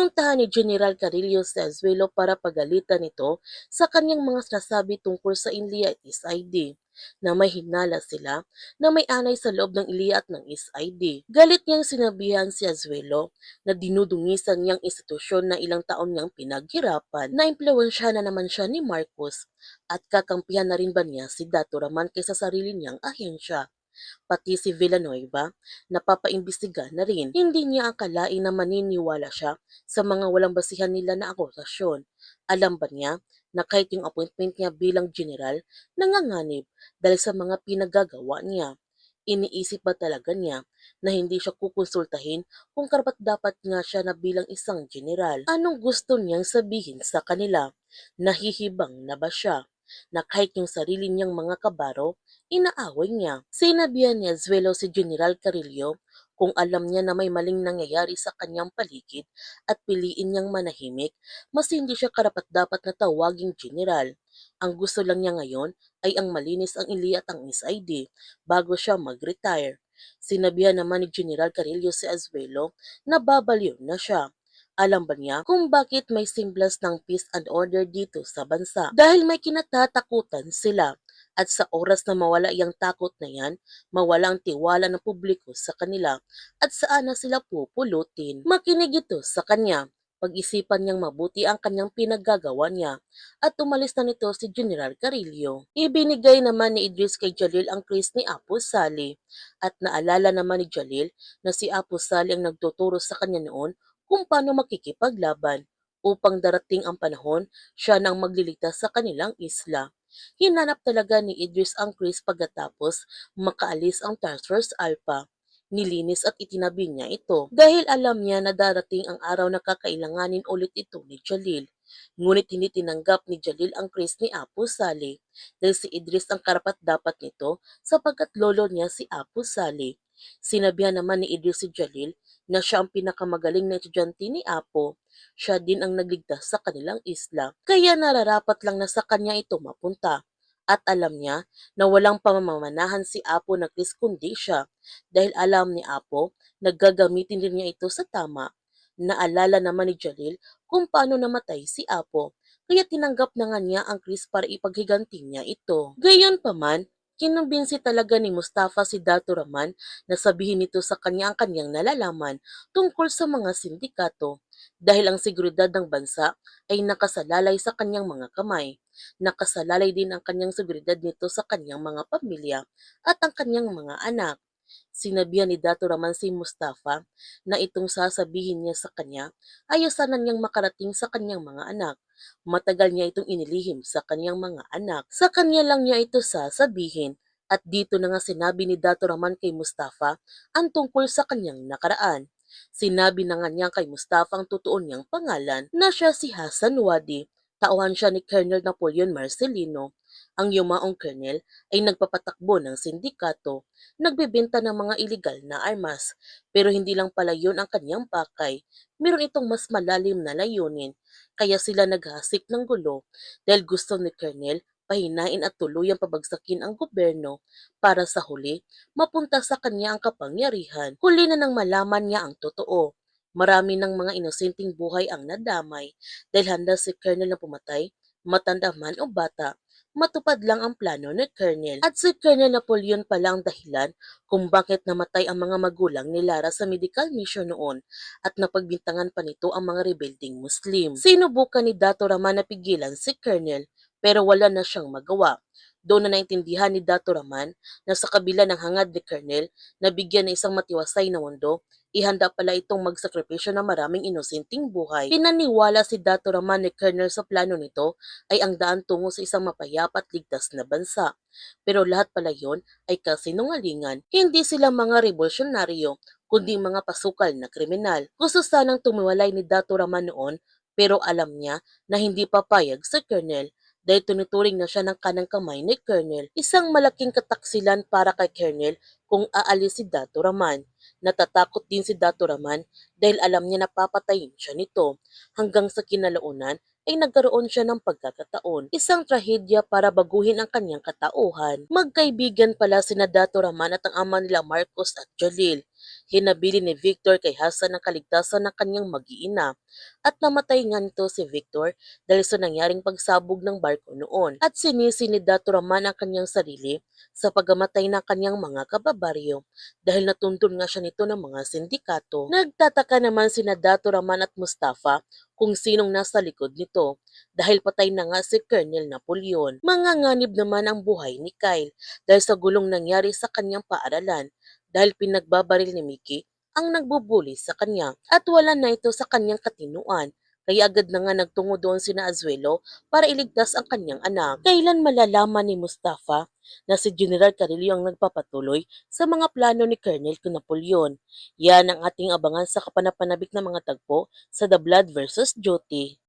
Pinuntahan ni General Carillo si Azuelo para pagalitan ito sa kanyang mga sinasabi tungkol sa Inlia at SID na may hinala sila na may anay sa loob ng Inlia at ng SID. Galit niyang sinabihan si Azuelo na dinudungisan niyang institusyon na ilang taon niyang pinaghirapan, na impluwensya na naman siya ni Marcos at kakampihan na rin ba niya si Dato Raman kaysa sarili niyang ahensya. Pati si Villanueva, napapaimbestiga na rin. Hindi niya akalain na maniniwala siya sa mga walang basihan nila na akusasyon. Alam ba niya na kahit yung appointment niya bilang general, nanganganib dahil sa mga pinagagawa niya. Iniisip ba talaga niya na hindi siya kukonsultahin kung karapat-dapat nga siya na bilang isang general? Anong gusto niyang sabihin sa kanila? Nahihibang na ba siya na kahit yung sarili niyang mga kabaro, inaaway niya? Sinabihan ni Azuelo si General Carillo kung alam niya na may maling nangyayari sa kanyang paligid at piliin niyang manahimik, mas hindi siya karapat-dapat na tawaging general. Ang gusto lang niya ngayon ay ang malinis ang Ili at ang SID bago siya mag-retire. Sinabihan naman ni General Carillo si Azuelo na babaliw na siya. Alam ba niya kung bakit may simblas ng peace and order dito sa bansa? Dahil may kinatatakutan sila. At sa oras na mawala yung takot na yan, mawala ang tiwala ng publiko sa kanila at saan na sila pupulutin. Makinig ito sa kanya. Pag-isipan niyang mabuti ang kanyang pinaggagawa niya at umalis na nito si General Carillo. Ibinigay naman ni Idris kay Jalil ang kris ni Apo Sali at naalala naman ni Jalil na si Apo Sali ang nagtuturo sa kanya noon kung paano makikipaglaban upang darating ang panahon siya nang magliligtas sa kanilang isla. Hinanap talaga ni Idris ang Chris pagkatapos makaalis ang Task Force Alpha. Nilinis at itinabi niya ito dahil alam niya na darating ang araw na kakailanganin ulit ito ni Jalil. Ngunit hindi tinanggap ni Jalil ang Chris ni Apo Sali dahil si Idris ang karapat-dapat nito sapagkat lolo niya si Apo Sali. Sinabihan naman ni Idris si Jalil na siya ang pinakamagaling na estudyante ni Apo. Siya din ang nagligtas sa kanilang isla, kaya nararapat lang na sa kanya ito mapunta. At alam niya na walang pamamanahan si Apo na Chris kundi siya dahil alam ni Apo na gagamitin din niya ito sa tama. Naalala naman ni Jalil kung paano namatay si Apo, kaya tinanggap na nga niya ang Chris para ipaghiganti niya ito. Gayunpaman, kinumbinsi talaga ni Mustafa si Dato Raman na sabihin nito sa kanya ang kanyang nalalaman tungkol sa mga sindikato dahil ang seguridad ng bansa ay nakasalalay sa kanyang mga kamay. Nakasalalay din ang kanyang seguridad nito sa kanyang mga pamilya at ang kanyang mga anak. Sinabihan ni Dato Raman si Mustafa na itong sasabihin niya sa kanya ay sana niyang makarating sa kanyang mga anak. Matagal niya itong inilihim sa kanyang mga anak. Sa kanya lang niya ito sasabihin at dito na nga sinabi ni Dato Raman kay Mustafa ang tungkol sa kanyang nakaraan. Sinabi na nga niya kay Mustafa ang totoo niyang pangalan na siya si Hassan Wadi. Tauhan siya ni Colonel Napoleon Marcelino. Ang yumaong colonel ay nagpapatakbo ng sindikato, nagbebenta ng mga iligal na armas. Pero hindi lang pala yun ang kanyang pakay. Meron itong mas malalim na layunin. Kaya sila naghasik ng gulo dahil gusto ni Colonel pahinain at tuluyang pabagsakin ang gobyerno para sa huli mapunta sa kanya ang kapangyarihan. Huli na nang malaman niya ang totoo. Marami ng mga inosenteng buhay ang nadamay dahil handa si Colonel na pumatay, matanda man o bata. Matupad lang ang plano ni Colonel. At si Colonel Napoleon pala ang dahilan kung bakit namatay ang mga magulang ni Lara sa medical mission noon at napagbintangan pa nito ang mga rebelding Muslim. Sinubukan ni Dato Raman na pigilan si Colonel pero wala na siyang magawa. Doon na naintindihan ni Dato Raman na sa kabila ng hangad ni Colonel na bigyan ng isang matiwasay na mundo, ihanda pala itong magsakripisyo ng maraming inosenteng buhay. Pinaniwala si Dato Raman ni Colonel sa plano nito ay ang daan tungo sa isang mapayapa at ligtas na bansa. Pero lahat pala yon ay kasinungalingan. Hindi sila mga revolusyonaryo, kundi mga pasukal na kriminal. Gusto sanang tumiwalay ni Dato Raman noon pero alam niya na hindi papayag sa Colonel dahil tinuturing na siya ng kanang kamay ni Colonel. Isang malaking kataksilan para kay Colonel kung aalis si Dato Raman. Natatakot din si Dato Raman dahil alam niya na papatayin siya nito. Hanggang sa kinalaunan ay nagkaroon siya ng pagkakataon. Isang trahedya para baguhin ang kanyang katauhan. Magkaibigan pala sina Dato Raman at ang ama nila Marcos at Jalil. Hinabili ni Victor kay Hassan ang kaligtasan ng kanyang mag-iina at namatay nga nito si Victor dahil sa nangyaring pagsabog ng barko noon at sinisi ni Dato Raman ang kanyang sarili sa pagkamatay ng kanyang mga kababaryo dahil natuntun nga siya nito ng mga sindikato. Nagtataka naman sina Dato Raman at Mustafa kung sinong nasa likod nito dahil patay na nga si Colonel Napoleon. Manganganib naman ang buhay ni Kyle dahil sa gulong nangyari sa kanyang paaralan dahil pinagbabaril ni Mickey ang nagbubuli sa kanya at wala na ito sa kanyang katinuan. Kaya agad na nga nagtungo doon sina Azuelo para iligtas ang kanyang anak. Kailan malalaman ni Mustafa na si General Carillo ang nagpapatuloy sa mga plano ni Colonel Napoleon? Yan ang ating abangan sa kapanapanabik na mga tagpo sa The Blood versus Duty.